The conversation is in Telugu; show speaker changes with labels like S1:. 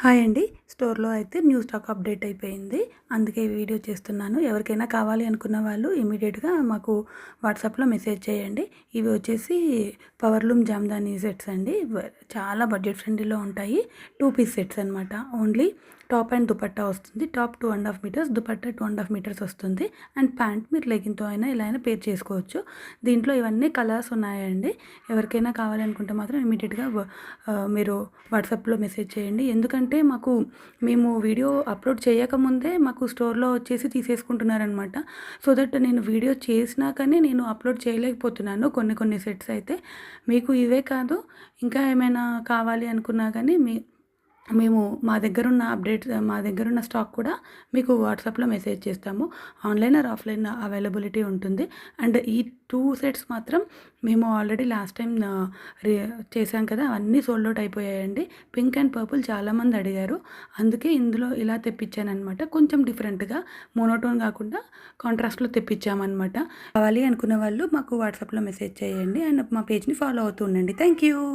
S1: హాయ్ అండి. స్టోర్‌లో అయితే న్యూ స్టాక్ అప్డేట్ అయిపోయింది. అందుకే ఈ వీడియో చేస్తున్నాను. ఎవరికైనా కావాలి అనుకున్న వాళ్ళు ఇమ్మీడియేట్‌గా మాకు వాట్సాప్‌లో మెసేజ్ చేయండి. ఇవి వచ్చేసి పవర్లూమ్ జామ్దాని సెట్స్ అండి. చాలా బడ్జెట్ ఫ్రెండ్లీలో ఉంటాయి. 2 పీస్ సెట్స్ అనమాట. ఓన్లీ టాప్ అండ్ దుపట్టా వస్తుంది. టాప్ 2.5 మీటర్స్, దుపట్టా 2.5 మీటర్స్ వస్తుంది. అండ్ ప్యాంట్ మీరు లెగిన్‌తో అయినా ఇలా అయినా పేర్ చేసుకోవచ్చు. దీంట్లో ఇవన్నీ కలర్స్ ఉన్నాయండి. ఎవరికైనా కావాలనుకుంటే మాత్రం ఇమ్మీడియేట్‌గా మీరు వాట్సాప్‌లో మెసేజ్ చేయండి. ఎందుకంటే మేము వీడియో అప్లోడ్ చేయకముందే మాకు స్టోర్‌లో వచ్చేసి తీసేసుకుంటున్నారనమాట. సో దట్ నేను వీడియో చేసినాకనే నేను అప్లోడ్ చేయలేకపోతున్నాను కొన్ని సెట్స్ అయితే. మీకు ఇవే కాదు ఇంకా ఏమైనా కావాలి అనుకున్నా కానీ మేము మా దగ్గరున్న స్టాక్ కూడా మీకు వాట్సాప్‌లో మెసేజ్ చేస్తాము. ఆన్‌లైన్ ఆర్ ఆఫ్‌లైన్ అవైలబిలిటీ ఉంటుంది. అండ్ ఈ 2 సెట్స్ మాత్రం మేము ఆల్రెడీ లాస్ట్ టైం రి చేశాం కదా! అవన్నీ సోల్డ్ ఔట్ అయిపోయాయండి. పింక్ అండ్ పర్పుల్ చాలామంది అడిగారు. అందుకే ఇందులో ఇలా తెప్పించాననమాట. కొంచెం డిఫరెంట్‌గా మోనోటోన్ కాకుండా కాంట్రాస్ట్‌లో తెప్పించామనమాట. కావాలి అనుకున్న వాళ్ళు మాకు వాట్సాప్‌లో మెసేజ్ చేయండి. అండ్ మా పేజ్‌ని ఫాలో అవుతూ ఉండండి. Thank you.